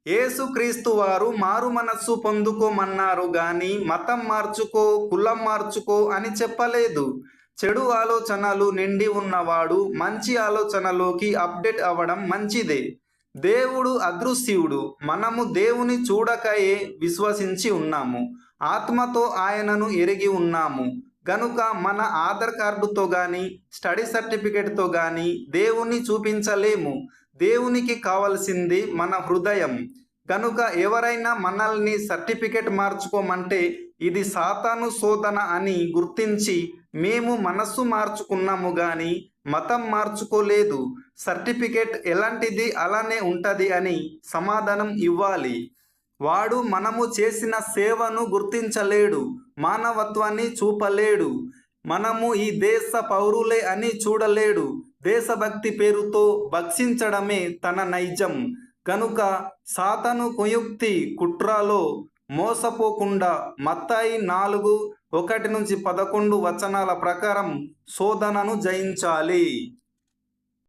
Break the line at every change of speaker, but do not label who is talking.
యేసుక్రీస్తు వారు మారు మనస్సు పొందుకోమన్నారు గాని మతం మార్చుకో, కులం మార్చుకో అని చెప్పలేదు. చెడు ఆలోచనలు నిండి ఉన్నవాడు మంచి ఆలోచనలోకి అప్డేట్ అవ్వడం మంచిదే. దేవుడు అదృశ్యుడు. మనము దేవుని చూడకయే విశ్వసించి ఉన్నాము. ఆత్మతో ఆయనను ఎరిగి ఉన్నాము. గనుక మన ఆధార్ కార్డుతో గాని స్టడీ సర్టిఫికేట్తో గాని దేవుని చూపించలేము. దేవునికి కావలసింది మన హృదయం. కనుక ఎవరైనా మనల్ని సర్టిఫికేట్ మార్చుకోమంటే ఇది సాతాను శోధన అని గుర్తించి మేము మనస్సు మార్చుకున్నాము గాని మతం మార్చుకోలేదు. సర్టిఫికేట్ ఎలాంటిది అలానే ఉంటది అని సమాధానం ఇవ్వాలి. వాడు మనము చేసిన సేవను గుర్తించలేడు, మానవత్వాన్ని చూపలేడు. మనము ఈ దేశ పౌరులే అని చూడలేడు. దేశభక్తి పేరుతో భక్షించడమే తన నైజం. కనుక సాతాను కుయుక్తి కుట్రలో మోసపోకుండా మత్తయి 4:1-11 వచనాల ప్రకారం శోధనను జయించాలి.